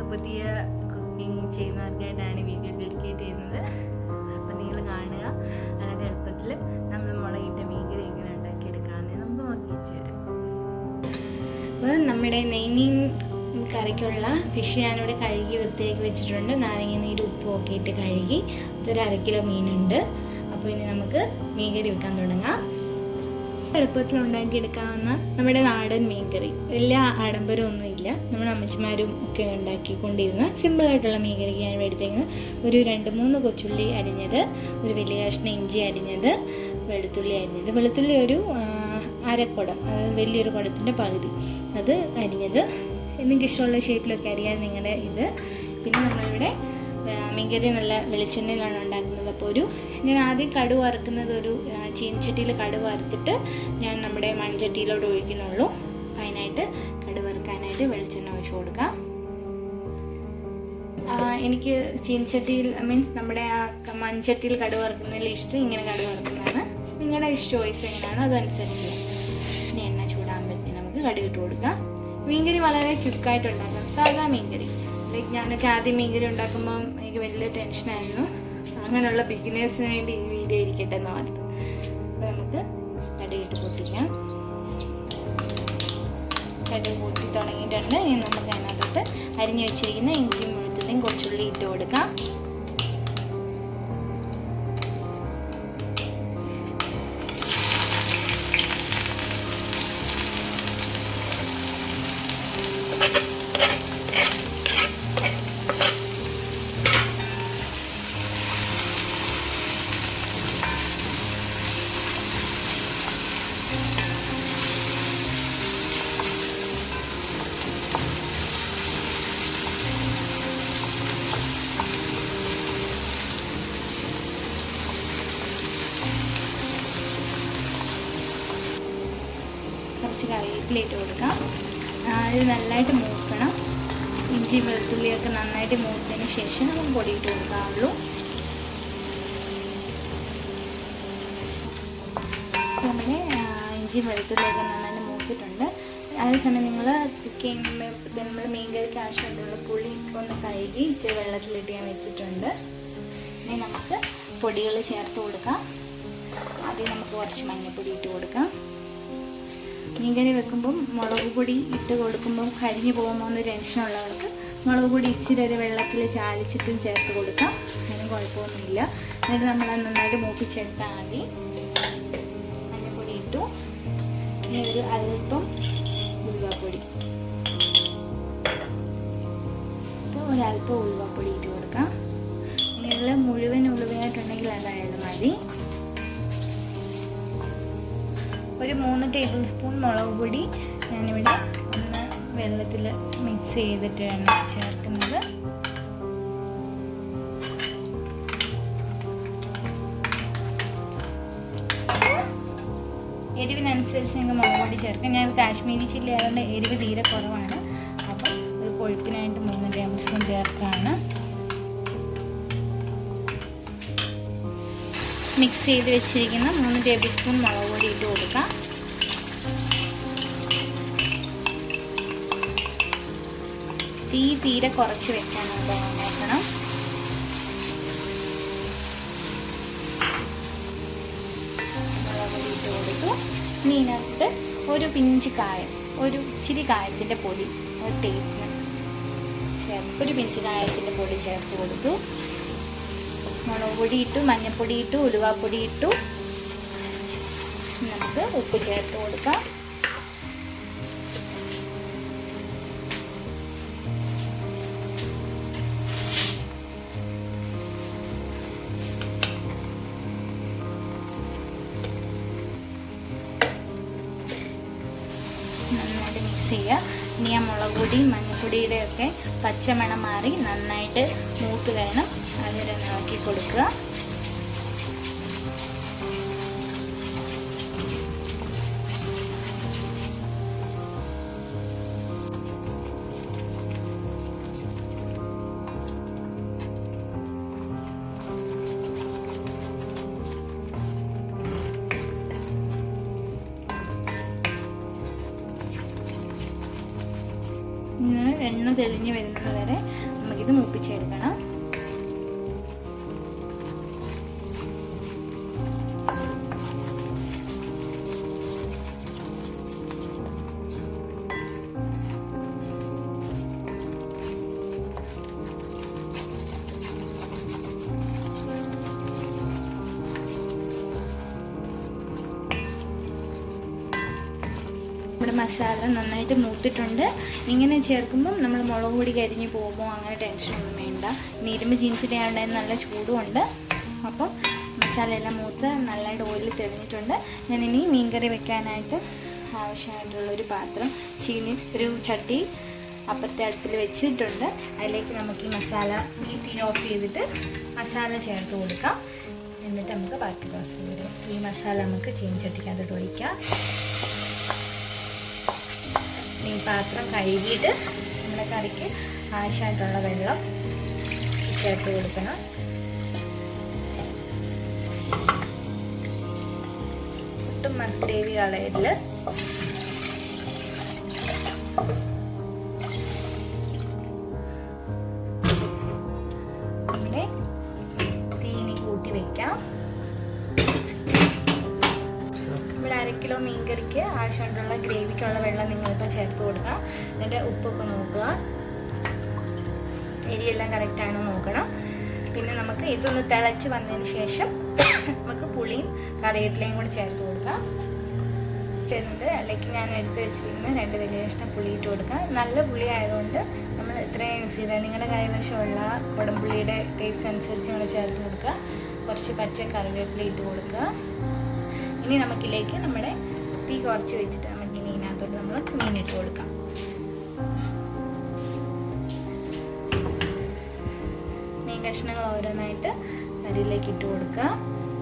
പുതിയ cooking ചെയ്യുന്നവർക്കായിട്ടാണ് video dedicate ചെയ്യുന്നത്. അപ്പോൾ നിങ്ങൾ കാണുക. വളരെ എളുപ്പത്തിൽ നമ്മൾ മുളകിട്ട മീൻകറി എങ്ങനെ ഉണ്ടാക്കിയെടുക്കാമെന്ന് നമുക്ക് നോക്കി വെച്ചുതരാം. അപ്പോൾ നമ്മുടെ നെയ്മീൻ കറിക്കുള്ള ഫിഷ് ഞാനിവിടെ കഴുകി വൃത്തിയാക്കി വെച്ചിട്ടുണ്ട്. നാരങ്ങ നീര് ഉപ്പും ഒക്കെ ഇട്ട് കഴുകി. ഇതൊരു 1/2 കിലോ മീനുണ്ട്. അപ്പോൾ ഇനി നമുക്ക് മീൻകറി വെക്കാൻ തുടങ്ങാം. എളുപ്പത്തിൽ ഉണ്ടാക്കിയെടുക്കാവുന്ന നമ്മുടെ നാടൻ മീൻകറി, വലിയ ആഡംബരമൊന്നുമില്ല. നമ്മുടെ അമ്മച്ചിമാരും ഒക്കെ ഉണ്ടാക്കിക്കൊണ്ടിരുന്ന സിമ്പിളായിട്ടുള്ള മീൻകറിക്ക് ഞാൻ എടുത്തേക്കുന്നത് ഒരു 2-3 കൊച്ചുള്ളി അരിഞ്ഞത്, ഒരു വലിയ കഷ്ണം ഇഞ്ചി അരിഞ്ഞത്, വെളുത്തുള്ളി അരിഞ്ഞത്, വെളുത്തുള്ളി ഒരു 1/2 കുടം, വലിയൊരു കുടത്തിൻ്റെ പകുതി അത് അരിഞ്ഞത്. നിങ്ങൾക്ക് ഇഷ്ടമുള്ള ഷേപ്പിലൊക്കെ അരിയാൻ നിങ്ങളുടെ ഇത്. പിന്നെ നമ്മളിവിടെ മീൻകറി നല്ല വെളിച്ചെണ്ണയിലാണ് ഉണ്ടാക്കുന്നത്. അപ്പോൾ ഞാൻ ആദ്യം കടുക് വറുക്കുന്നത് ഒരു ചീനച്ചട്ടിയിൽ കടുക് വറുത്തിട്ട് ഞാൻ നമ്മുടെ മൺചട്ടിയിലോട്ട് ഒഴിക്കുന്നുള്ളൂ. അപ്പോൾ അതിനായിട്ട് കടുക് വറുക്കാനായിട്ട് വെളിച്ചെണ്ണ ഒഴിച്ച് കൊടുക്കാം. എനിക്ക് ചീനച്ചട്ടിയിൽ മീൻസ് നമ്മുടെ ആ മൺചട്ടിയിൽ കടുക് വറുക്കുന്നതിൽ ഇഷ്ടം ഇങ്ങനെ കടുക് വറുക്കുന്നതാണ്. നിങ്ങളുടെ ചോയ്സ് എങ്ങനെയാണോ അതനുസരിച്ച്. ഇനി എണ്ണ ചൂടാകുമ്പോഴത്തേക്ക് നമുക്ക് കടുക് ഇട്ട് കൊടുക്കാം. മീൻകറി വളരെ ക്വിക്കായിട്ട് ഉണ്ടാക്കാം. സാധാ മീൻകറി ലൈക്ക് ഞാനൊക്കെ ആദ്യം മീൻകറി ഉണ്ടാക്കുമ്പം എനിക്ക് വലിയ ടെൻഷനായിരുന്നു. അങ്ങനെയുള്ള ബിഗിനേഴ്സിന് വേണ്ടി ഈ വീഡിയോ ഇരിക്കട്ടെ എന്ന് ഓർത്തു. അപ്പോൾ നമുക്ക് കടുകിട്ട് പൊട്ടിക്കാം. കടുക് പൊട്ടി തുടങ്ങിയിട്ടുണ്ട്. ഇനി നമുക്ക് അതിനകത്തോട്ട് അരിഞ്ഞു വെച്ചിരിക്കുന്ന ഇഞ്ചിയും വെളുത്തുള്ളിയും കൊച്ചുള്ളി ഇട്ട് കൊടുക്കാം. കുറച്ച് കറിവേപ്പില ഇട്ട് കൊടുക്കാം. ഇത് നന്നായിട്ട് മൂക്കണം. ഇഞ്ചി വെളുത്തുള്ളിയൊക്കെ നന്നായിട്ട് മൂത്തതിന് ശേഷം നമുക്ക് പൊടി ഇട്ട് കൊടുക്കാവുള്ളൂ. നമ്മുടെ ഇഞ്ചി വെളുത്തുള്ളിയൊക്കെ നന്നായിട്ട് മൂത്തിട്ടുണ്ട്. അതേസമയം നിങ്ങൾ കുക്ക് ചെയ്യുമ്പോൾ നമ്മൾ മീൻകറിക്ക് ആവശ്യമുള്ള പുളി ഒന്ന് കഴുകി ഇച്ചിരി വെള്ളത്തിലിട്ട് ഞാൻ വെച്ചിട്ടുണ്ട്. ഇനി നമുക്ക് പൊടികൾ ചേർത്ത് കൊടുക്കാം. ആദ്യം നമുക്ക് കുറച്ച് മഞ്ഞൾപ്പൊടി ഇട്ട് കൊടുക്കാം. മീൻകറി വെക്കുമ്പം മുളക് പൊടി ഇട്ട് കൊടുക്കുമ്പം കരിഞ്ഞു പോകുമ്പോൾ ഒന്ന് ടെൻഷനുള്ളവർക്ക് മുളക് പൊടി ഇച്ചിരി ഒരു വെള്ളത്തിൽ ചാലിച്ചിട്ടും ചേർത്ത് കൊടുക്കാം. അതിന് കുഴപ്പമൊന്നുമില്ല. എന്നിട്ട് നമ്മൾ നന്നായിട്ട് മൂപ്പിച്ചെടുത്താൽ മതി. മഞ്ഞൾപ്പൊടി ഇട്ടു. ഇനി ഒരു അല്പം ഉലുവാപ്പൊടി, അപ്പോൾ ഒരല്പം ഉലുവാപ്പൊടി ഇട്ട് കൊടുക്കാം. ഇങ്ങനെയുള്ള മുഴുവൻ ഉലുവയായിട്ടുണ്ടെങ്കിൽ അതായാലും മതി. ഒരു 3 ടേബിൾ സ്പൂൺ മുളക് പൊടി ഞാനിവിടെ ഒന്ന് വെള്ളത്തിൽ മിക്സ് ചെയ്തിട്ടാണ് ചേർക്കുന്നത്. എരിവിനനുസരിച്ച് നിങ്ങൾ മുളക് പൊടി ചേർക്കാം. ഞാൻ കാശ്മീരി ചില്ലി ആയതുകൊണ്ട് എരിവ് തീരെ കുറവാണ്. അപ്പം ഒരു കൊഴുപ്പിനായിട്ട് 3 ടേബിൾ സ്പൂൺ ചേർക്കുകയാണ്. മിക്സ് ചെയ്ത് വെച്ചിരിക്കുന്ന 3 ടേബിൾ സ്പൂൺ മുളക് പൊടി ഇട്ട് കൊടുക്കാം. തീ തീരെ കുറച്ച് വെക്കാനായിട്ട് നോക്കണം. മുളക് പൊടി ഇട്ട് കൊടുത്തു. ഇനി ഇതിനകത്ത് ഒരു പിഞ്ച് കായം, ഒരു ഇച്ചിരി കായത്തിൻ്റെ പൊടി ഒരു ടേസ്റ്റിന് ഒരു പിഞ്ച് കായത്തിൻ്റെ പൊടി ചേർത്ത് കൊടുത്തു. മുളക് പൊടി ഇട്ടു, മഞ്ഞൾപ്പൊടി ഇട്ടു, ഉലുവാപ്പൊടി ഇട്ടു. നമുക്ക് ഉപ്പ് ചേർത്ത് കൊടുക്കാം. നന്നായിട്ട് മിക്സ് ചെയ്യുക. ഇനി ആ മുളക് പൊടി മഞ്ഞൾപ്പൊടിയുടെയൊക്കെ പച്ചമണം മാറി നന്നായിട്ട് മൂത്ത് വരണം. അതിനെ ഇളക്കി കൊടുക്കുക. എണ്ണ തെളിഞ്ഞ് വരുന്നത് വരെ നമുക്കിത് മൂപ്പിച്ചെടുക്കണം. നമ്മുടെ മസാല നന്നായിട്ട് മൂത്തിട്ടുണ്ട്. ഇങ്ങനെ ചേർക്കുമ്പം നമ്മൾ മുളക് പൊടി കരിഞ്ഞ് പോകുമോ അങ്ങനെ ടെൻഷനൊന്നും വേണ്ട. ഇരുമ്പ് ചീനിച്ചട്ടിയാണ്ട് നല്ല ചൂടുമുണ്ട്. അപ്പം മസാല എല്ലാം മൂത്ത് നല്ലതായിട്ട് ഓയിൽ തെളിഞ്ഞിട്ടുണ്ട്. ഞാനിനി മീൻകറി വെക്കാനായിട്ട് ആവശ്യമായിട്ടുള്ളൊരു പാത്രം ഒരു ചട്ടി അപ്പുറത്തെ അടുപ്പിൽ വെച്ചിട്ടുണ്ട്. അതിലേക്ക് നമുക്ക് ഈ മസാല തീ ഓഫ് ചെയ്തിട്ട് മസാല ചേർത്ത് കൊടുക്കാം. എന്നിട്ട് നമുക്ക് ബാക്കി പ്രോസസ്സ് വരും. ഈ മസാല നമുക്ക് ചീനിച്ചട്ടിക്കകത്തോട്ട് ഒഴിക്കാം. ഈ പാത്രം കഴുകിയിട്ട് നമ്മുടെ കറിക്ക് ആവശ്യമായിട്ടുള്ള വെള്ളം ചേർത്ത് കൊടുക്കണം. ഒട്ടും ഗ്രേവി കളയരുത്. നമ്മുടെ തീനി കൂട്ടി വെക്കാം. ഇവിടെ 1/2 കിലോ മീൻകറിക്ക് ആവശ്യമായിട്ടുള്ള ഗ്രേവിക്കുള്ള വെള്ളം നിങ്ങളിപ്പോൾ ചേർത്ത് കൊടുക്കുക. എന്നിട്ട് ഉപ്പൊക്കെ നോക്കുക, എരിയെല്ലാം കറക്റ്റാണോ നോക്കണം. പിന്നെ നമുക്ക് ഇതൊന്ന് തിളച്ച് വന്നതിന് ശേഷം നമുക്ക് പുളിയും കറിവേപ്പിലയും കൂടി ചേർത്ത് കൊടുക്കാം. എന്നിട്ട് അതിലേക്ക് ഞാൻ എടുത്ത് വെച്ചിരിക്കുന്ന 2 വലിയ കഷ്ണം പുളി ഇട്ട് കൊടുക്കാം. നല്ല പുളി ആയതുകൊണ്ട് നമ്മൾ ഇത്രയും യൂസ് ചെയ്താൽ നിങ്ങളുടെ കൈവശമുള്ള കുടംപുള്ളിയുടെ ടേസ്റ്റ് അനുസരിച്ച് നിങ്ങൾ ചേർത്ത് കൊടുക്കുക. കുറച്ച് പച്ച കറിവേപ്പില ഇട്ട് കൊടുക്കുക. ഇനി നമുക്കിലേക്ക് നമ്മുടെ തീ കുറച്ച് വെച്ചിട്ട് നമുക്ക് ഇനി ഇതിനകത്തോട്ട് നമ്മൾ മീനിട്ട് കൊടുക്കാം. മീൻ കഷ്ണങ്ങൾ ഓരോന്നായിട്ട് കറിയിലേക്ക് ഇട്ട് കൊടുക്കുക.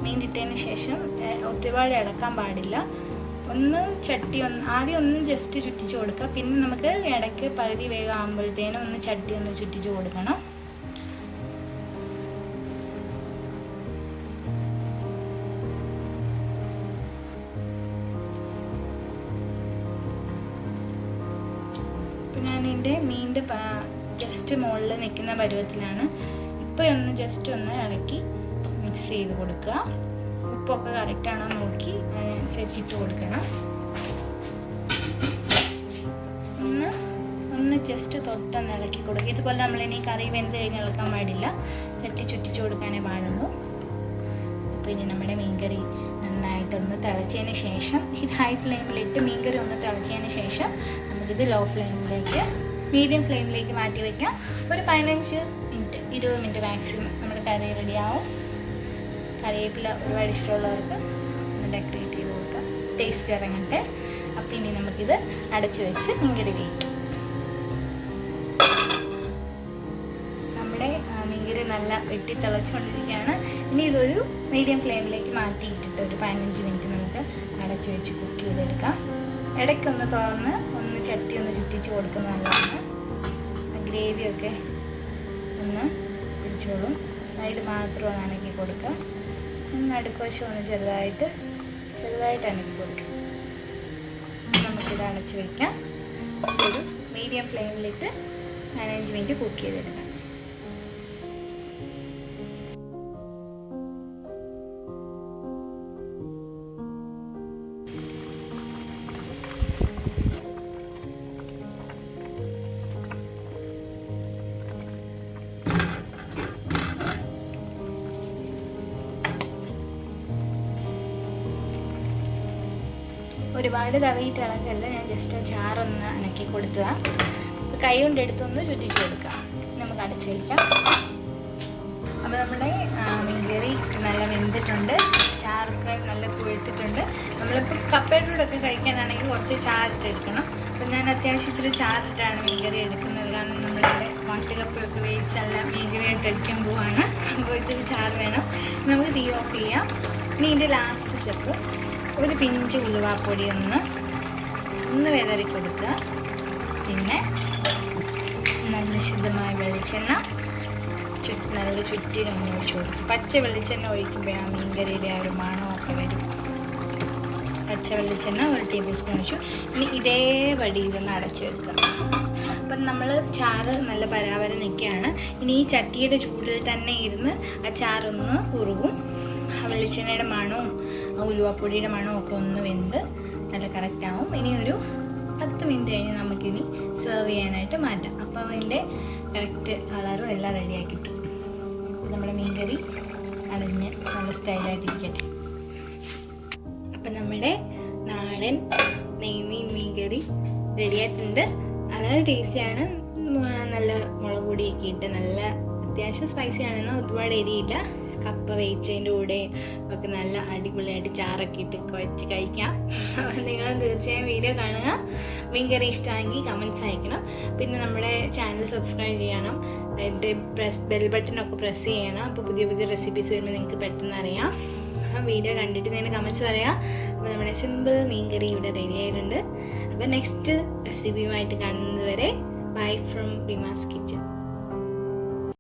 മീൻ ഇട്ടതിന് ശേഷം ഒരുപാട് ഇളക്കാൻ പാടില്ല. ആദ്യം ഒന്ന് ജസ്റ്റ് ചുറ്റിച്ച് കൊടുക്കുക. പിന്നെ നമുക്ക് ഇടയ്ക്ക് പകുതി വേഗം ആകുമ്പോഴത്തേനും ചട്ടി ഒന്ന് ചുറ്റിച്ച് കൊടുക്കണം. ഇപ്പം ഞാൻ ഇതിൻ്റെ മീനിൻ്റെ ജസ്റ്റ് മുകളിൽ നിൽക്കുന്ന പരുവത്തിലാണ്. ഇപ്പോൾ ജസ്റ്റ് ഒന്ന് ഇളക്കി മിക്സ് ചെയ്ത് കൊടുക്കുക. ഉപ്പൊക്കെ കറക്റ്റാണോ നോക്കി അതിനനുസരിച്ചിട്ട് കൊടുക്കണം. ഒന്ന് ജസ്റ്റ് തൊട്ടൊന്ന് ഇളക്കി കൊടുക്കുക. ഇതുപോലെ നമ്മളിനി കറി വെന്ത് കഴിഞ്ഞ് ഇളക്കാൻ പാടില്ല, ചട്ടി ചുറ്റിച്ച് കൊടുക്കാനേ പാടുള്ളൂ. അപ്പോൾ ഇനി നമ്മുടെ മീൻകറി നന്നായിട്ടൊന്ന് തിളച്ചതിന് ശേഷം ഇത് ഹൈ ഫ്ലെയിമിലിട്ട് മീൻകറി ഒന്ന് തിളച്ചതിന് ശേഷം നമുക്കിത് മീഡിയം ഫ്ലെയിമിലേക്ക് മാറ്റി വയ്ക്കാം. ഒരു 15 മിനിറ്റ് 20 മിനിറ്റ് മാക്സിമം നമ്മുടെ കറി റെഡിയാവും. കറിവേപ്പില ഒരുപാട് ഇഷ്ടമുള്ളവർക്ക് ഒന്ന് ഡെക്കറേറ്റ് ചെയ്ത് കൊടുക്കാം, ടേസ്റ്റ് ഇറങ്ങട്ടെ. അപ്പം ഇനി നമുക്കിത് അടച്ചു വെച്ച് മീൻകറി വേവിക്കാം. നമ്മുടെ മീൻകറി നല്ല വെട്ടി തിളച്ചുകൊണ്ടിരിക്കുകയാണ്. ഇനി ഇതൊരു മീഡിയം ഫ്ലെയിമിലേക്ക് മാറ്റിയിട്ടിട്ട് ഒരു 15 മിനിറ്റ് നമുക്ക് അടച്ചു വെച്ച് കുക്ക് ചെയ്തെടുക്കാം. ഇടയ്ക്കൊന്ന് തുറന്ന് ചട്ടി ഒന്ന് ചുറ്റിച്ച് കൊടുക്കുന്നത് നല്ലതാണ്. ഗ്രേവിയൊക്കെ ഒന്ന് പിടിച്ചോളും. സൈഡ് മാത്രം ഒന്ന് അനക്കി കൊടുക്കുക. നടുക്കുവശം ഒന്ന് ചെറുതായിട്ട് അനക്കി കൊടുക്കുക. നമുക്കിത് അടച്ച് വയ്ക്കാം. ഒരു മീഡിയം ഫ്ലെയിമിലിട്ട് 15 മിനിറ്റ് കുക്ക് ചെയ്തെടുക്കാം. ഒരുപാട് തവിയിട്ട് ഇളക്കല്ല, ഞാൻ ജസ്റ്റ് ചാറൊന്ന് അനക്കി കൊടുത്തതാണ്. കൈ കൊണ്ട് എടുത്തൊന്ന് ചുറ്റിച്ച് കൊടുക്കാം. നമുക്ക് അടച്ചു വയ്ക്കാം. അപ്പോൾ നമ്മുടെ മീൻകറി നല്ല വെന്തിട്ടുണ്ട്, ചാറൊക്കെ നല്ല കൊഴുത്തിട്ടുണ്ട്. നമ്മളിപ്പോൾ കപ്പയുടെ കൂടെയൊക്കെ കഴിക്കാനാണെങ്കിൽ കുറച്ച് ചാറിട്ടെടുക്കണം. അപ്പോൾ ഞാൻ അത്യാവശ്യം ഇച്ചിരി ചാറിട്ടാണ് മീൻകറി എടുക്കുന്നത്. കാരണം നമ്മളിവിടെ വാട്ടുകപ്പയൊക്കെ വേവിച്ചല്ല മീൻകറിയായിട്ട് എടുക്കാൻ പോവാണ്. അപ്പോൾ ഇച്ചിരി ചാറ് വേണം. നമുക്ക് തീ ഓഫ് ചെയ്യാം. ഇനി ഇതിൻ്റെ ലാസ്റ്റ് സ്റ്റെപ്പ് ഒരു പിഞ്ച് ഉലുവാപ്പൊടി ഒന്ന് വിതറി കൊടുക്കുക. പിന്നെ നല്ല ശുദ്ധമായ വെളിച്ചെണ്ണ നല്ല ചുറ്റിനൊന്ന് ഒഴിച്ചു കൊടുക്കും. പച്ച വെളിച്ചെണ്ണ ഒഴിക്കുമ്പോൾ ആ മീൻകറിയുടെ ആ ഒരു മണമൊക്കെ വരും. പച്ച വെളിച്ചെണ്ണ 1 ടേബിൾ സ്പൂൺ ഒഴിച്ചു. ഇനി ഇതേ വടി ഇതൊന്ന് അടച്ചു വെക്കുക. അപ്പം നമ്മൾ ചാറ് നല്ല പരാപരം നിൽക്കുകയാണ്. ഇനി ഈ ചട്ടിയുടെ ചൂടിൽ തന്നെ ഇരുന്ന് ആ ചാറൊന്ന് കുറുകും. വെളിച്ചെണ്ണയുടെ മണവും ഉലുവാപ്പൊടിയുടെ മണവും ഒക്കെ ഒന്ന് വെന്ത് നല്ല കറക്റ്റാവും. ഇനി ഒരു 10 മിനിറ്റ് കഴിഞ്ഞ് നമുക്കിനി സെർവ് ചെയ്യാനായിട്ട് മാറ്റാം. അപ്പോൾ അതിൻ്റെ കറക്റ്റ് കളറും എല്ലാം റെഡിയാക്കി കിട്ടും. നമ്മുടെ മീൻകറി അടഞ്ഞ് നല്ല സ്റ്റൈലായിട്ടിരിക്കട്ടെ. അപ്പം നമ്മുടെ നാടൻ നെയ്മീൻ മീൻകറി റെഡിയായിട്ടുണ്ട്. വളരെ ടേസ്റ്റിയാണ്. നല്ല മുളക് പൊടിയൊക്കെ ഇട്ട് നല്ല അത്യാവശ്യം സ്പൈസിയാണ്, എന്നാൽ ഒരുപാട് എരിയില്ല. കപ്പ വേവിച്ചതിൻ്റെ കൂടെ ഒക്കെ നല്ല അടിപൊളിയായിട്ട് ചാറൊക്കെ ഇട്ട് കുഴച്ച് കഴിക്കാം. നിങ്ങൾ തീർച്ചയായും വീഡിയോ കാണുക. മീൻകറി ഇഷ്ടമായെങ്കിൽ കമൻറ്റ്സ് അയക്കണം. പിന്നെ നമ്മുടെ ചാനൽ സബ്സ്ക്രൈബ് ചെയ്യണം. എൻ്റെ ബെൽ ബട്ടണൊക്കെ പ്രസ് ചെയ്യണം. അപ്പോൾ പുതിയ പുതിയ റെസിപ്പീസ് വരുമ്പോൾ നിങ്ങൾക്ക് പെട്ടെന്ന് അറിയാം. ആ വീഡിയോ കണ്ടിട്ട് നിങ്ങൾ കമൻറ്റ്സ് പറയാം. അപ്പോൾ നമ്മുടെ സിമ്പിൾ മീൻകറി ഇവിടെ റെഡി ആയിട്ടുണ്ട്. അപ്പോൾ നെക്സ്റ്റ് റെസിപ്പിയുമായിട്ട് കാണുന്നത് വരെ ബൈ ഫ്രം റീമാസ് കിച്ചൺ.